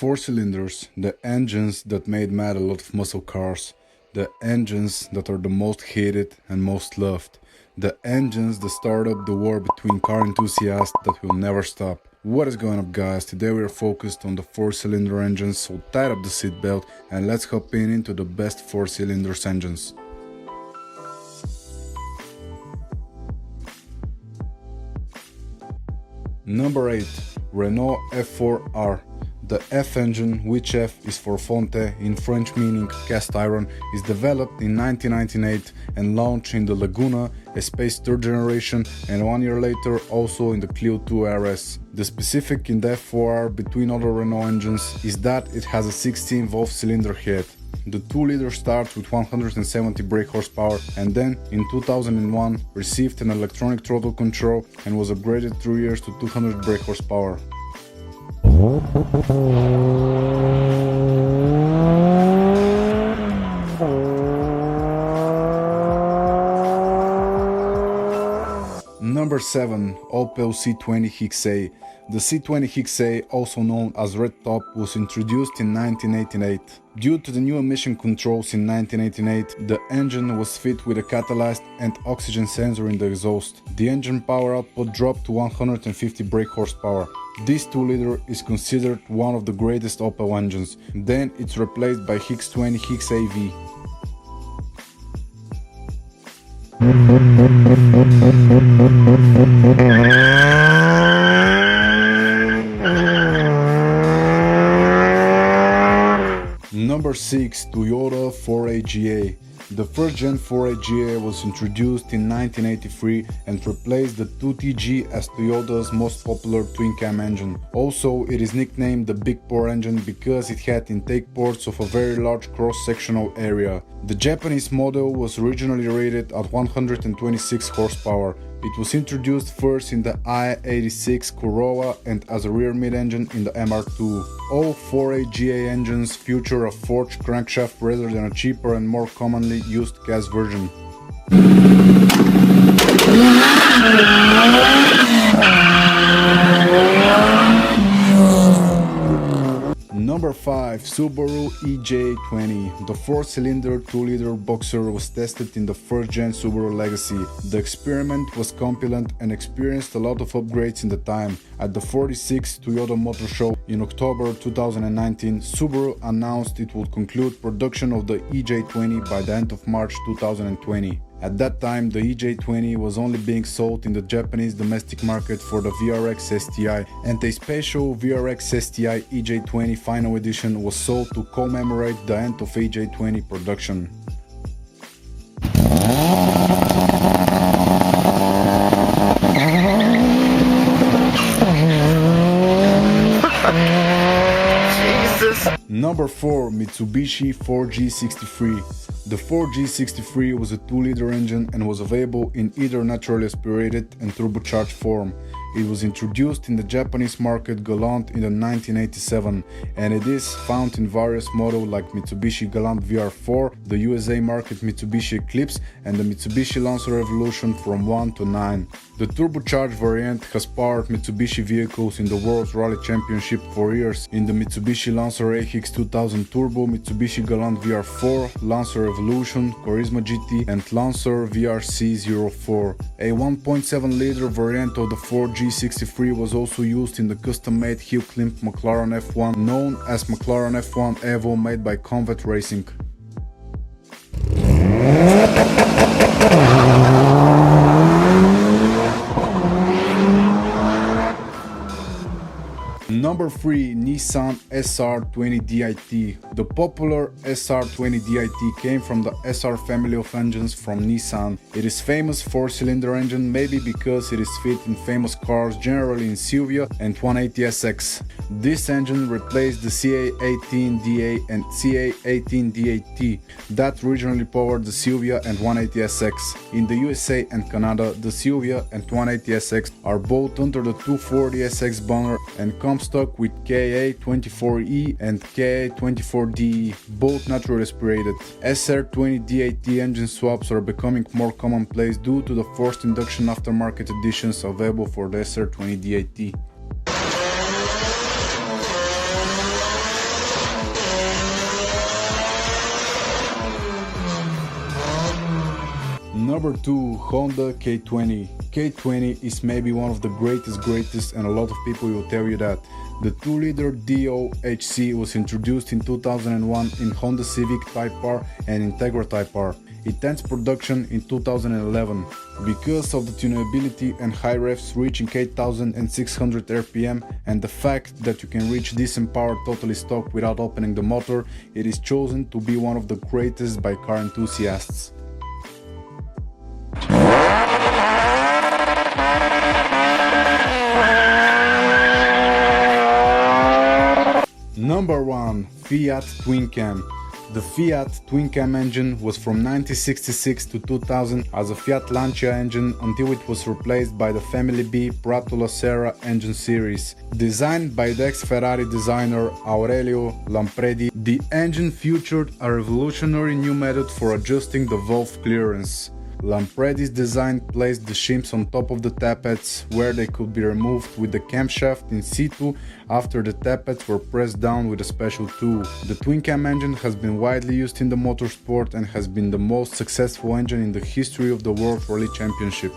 Four cylinders, the engines that made mad a lot of muscle cars, the engines that are the most hated and most loved, the engines that start up the war between car enthusiasts that will never stop. What is going up, guys? Today we are focused on the 4-cylinder engines, so tighten up the seatbelt and let's hop into the best 4-cylinder engines. Number 8. Renault F4R. The F engine, which F is for Fonte in French meaning cast iron, is developed in 1998 and launched in the Laguna, a Space third generation, and 1 year later also in the Clio 2 RS. The specific in the F4R between other Renault engines is that it has a 16-valve cylinder head. The 2-liter starts with 170 brake horsepower and then in 2001 received an electronic throttle control and was upgraded through years to 200 brake horsepower. Number 7. Opel C20XE. The C20XE, also known as Red Top, was introduced in 1988. Due to the new emission controls in 1988, the engine was fit with a catalyzed and oxygen sensor in the exhaust. The engine power output dropped to 150 brake horsepower. This 2-liter is considered one of the greatest Opel engines. Then it's replaced by X20XE. Number 6. Toyota 4AGA. The first gen 4AGA was introduced in 1983 and replaced the 2TG as Toyota's most popular twin cam engine. Also, it is nicknamed the Big Bore engine because it had intake ports of a very large cross-sectional area. The Japanese model was originally rated at 126 horsepower. It was introduced first in the I-86 Corolla and as a rear mid-engine in the MR2. All 4AGA engines feature a forged crankshaft rather than a cheaper and more commonly used gas version. Number 5. Subaru EJ20. The 4-cylinder 2-liter boxer was tested in the first-gen Subaru Legacy. The experiment was compliant and experienced a lot of upgrades in the time. At the 46th Toyota Motor Show in October 2019, Subaru announced it would conclude production of the EJ20 by the end of March 2020. At that time, the EJ20 was only being sold in the Japanese domestic market for the VRX STI, and a special VRX STI EJ20 Final Edition was sold to commemorate the end of EJ20 production. Number 4. Mitsubishi 4G63. The 4G63 was a 2-liter engine and was available in either naturally aspirated and turbocharged form. It was introduced in the Japanese market Galant in the 1987 and it is found in various models like Mitsubishi Galant VR4, the USA market Mitsubishi Eclipse and the Mitsubishi Lancer Evolution from 1 to 9. The turbocharged variant has powered Mitsubishi vehicles in the World Rally Championship for years in the Mitsubishi Lancer AX 2000 Turbo, Mitsubishi Galant VR4, Lancer Evolution, Charisma GT and Lancer VRC04. A 1.7-liter variant of the 4G63 was also used in the custom-made heel-climped McLaren F1 known as McLaren F1 Evo made by Convet Racing. Number 3. Nissan SR20DET. The popular SR20DET came from the SR family of engines from Nissan. It is famous 4-cylinder engine maybe because it is fit in famous cars generally in Silvia and 180SX. This engine replaced the CA18DA and CA18DET that originally powered the Silvia and 180SX. In the USA and Canada, the Silvia and 180SX are both under the 240SX banner and come stock with KA24E and KA24DE, both naturally aspirated. SR20DET engine swaps are becoming more commonplace due to the forced induction aftermarket editions available for the SR20DET. Number 2, Honda K20. K20 is maybe one of the greatest, and a lot of people will tell you that. The 2-liter DOHC was introduced in 2001 in Honda Civic Type R and Integra Type R. It ends production in 2011. Because of the tunability and high revs reaching 8600 RPM and the fact that you can reach decent power totally stock without opening the motor, it is chosen to be one of the greatest by car enthusiasts. Number 1, Fiat Twin Cam. The Fiat Twin Cam engine was from 1966 to 2000 as a Fiat Lancia engine until it was replaced by the Family B Pratula Serra engine series. Designed by the ex-Ferrari designer Aurelio Lampredi, the engine featured a revolutionary new method for adjusting the valve clearance. Lampredi's design placed the shims on top of the tappets, where they could be removed with the camshaft in situ after the tappets were pressed down with a special tool. The twin cam engine has been widely used in the motorsport and has been the most successful engine in the history of the World Rally Championship.